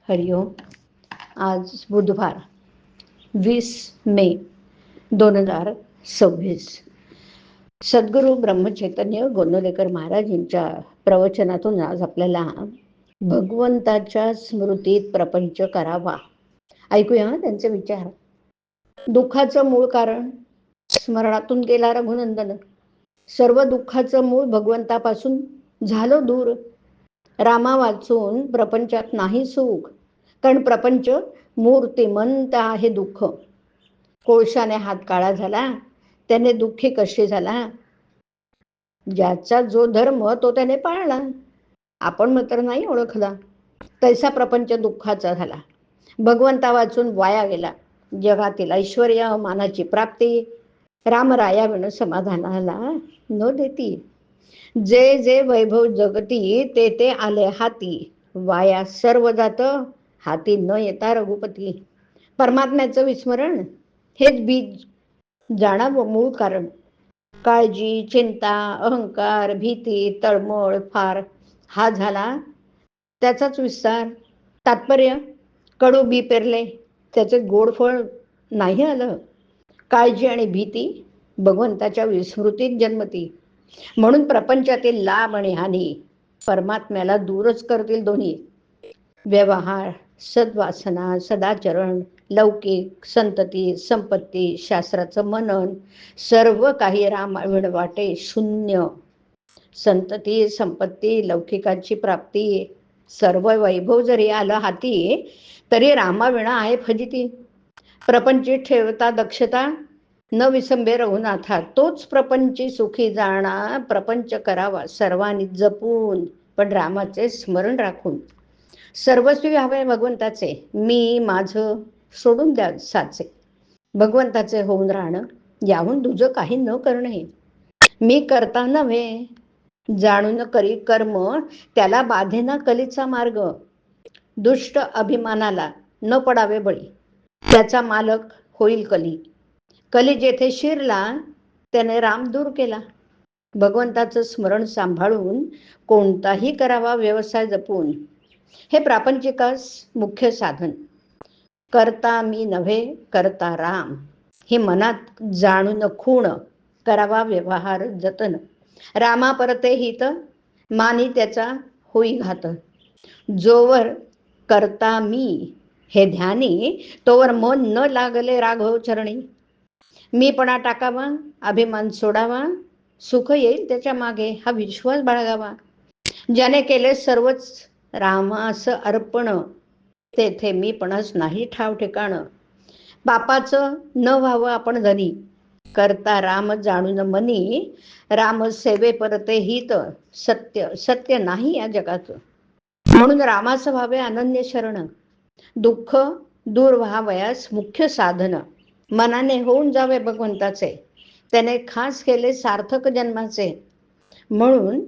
हरिओम. आज बुधवार 20 मे 2026. सद्गुरू ब्रह्मचैतन्य गोंदवलेकर महाराज यांच्या प्रवचनातून आज आपल्याला भगवंताच्या स्मृतीत प्रपंच करावा ऐकूया त्यांचे विचार. दुःखाचं मूळ कारण स्मरणातून गेला रघुनंदन. सर्व दुःखाचं मूळ भगवंतापासून झालं दूर. रामा वाचून प्रपंचात नाही सुख, कारण प्रपंच मूर्तिमंत आहे दुःख. कोळशाने हात काळा झाला, त्याने दुःखी कशी झाला. ज्याचा जो धर्म तो त्याने पाळला, आपण मात्र नाही ओळखला, तैसा प्रपंच दुःखाचा झाला. भगवंता वाचून वाया गेला. जगातील ऐश्वर्य मानाची प्राप्ती रामराया समाधानाला न देती. जे जे वैभव जगती ते ते आले हाती. वाया सर्व जात हाती न येता रघुपती. परमात्म्याचं विस्मरण हेच बीज जाणावं मूळ कारण. काळजी, चिंता, अहंकार, भीती, तळमळ फार हा झाला त्याचाच विस्तार. तात्पर्य कडू बी पेरले, त्याचे गोड फळ नाही आलं. काळजी आणि भीती भगवंताच्या विस्मृतीत जन्मती. म्हणून प्रपंचातील लाभ आणि हानी परमात्म्याला दूरच करतील दोन्ही. व्यवहार, सद्वासना, सदाचरण, लौकिक, संतती, संपत्ती, शास्त्राचं मनन, सर्व काही रामाविण वाटे शून्य. संतती, संपत्ती, लौकिकाची प्राप्ती, सर्व वैभव जरी आलं हाती तरी रामाविणा आहे फजिती. प्रपंची ठेवता दक्षता न विसंबे रघुनाथा. तोच प्रपंची सुखी जाणा. प्रपंच करावा सर्वांनी जपून, पण रामाचे स्मरण राखून. सर्वस्वी हवे भगवंताचे, मी माझं सोडून द्या साचे. भगवंताचे होऊन राहणं, याहून दुजं काही न करणे. मी करता नव्हे, जाणून करी कर्म, त्याला बाधेना कलीचा मार्ग. दुष्ट अभिमानाला न पडावे बळी, त्याचा मालक होईल कली. कली जेथे शिरला त्याने राम दूर केला. भगवंताचं स्मरण सांभाळून कोणताही करावा व्यवसाय जपून. हे प्रापंचिकास मुख्य साधन. करता मी नव्हे करता राम, हे मनात जाणून खूण. करावा व्यवहार जतन. रामा परते हित, मानी त्याचा होई घात. जोवर करता मी हे ध्यानी, तोवर मन न लागले राघव चरणी. मीपणा टाकावा, अभिमान सोडावा, सुख येईल त्याच्या मागे हा विश्वास बाळगावा. ज्याने केले सर्वच रामास अर्पण, तेथे मीपणास नाही ठाव ठिकाण. पापाचं न व्हावं आपण धनी, करता राम जाणून मनी. राम सेवे परते हित, सत्य सत्य नाही या जगात. म्हणून रामास व्हावे अनन्य शरण. दुःख दूर व्हावयास मुख्य साधन. मनाने होऊन जावे भगवंताचे, त्याने खास केले सार्थक जन्माचे. म्हणून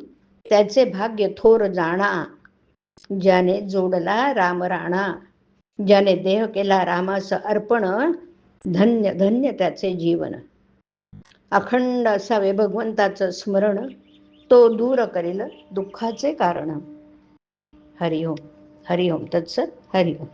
त्याचे भाग्य थोर जाणा, ज्याने जोडला राम राणा. ज्याने देह केला रामास अर्पण, धन्य धन्य त्याचे जीवन. अखंड असावे भगवंताचं स्मरण, तो दूर करेल दुःखाचे कारण. हरिओम. हरिओम तत्सत. हरिओम.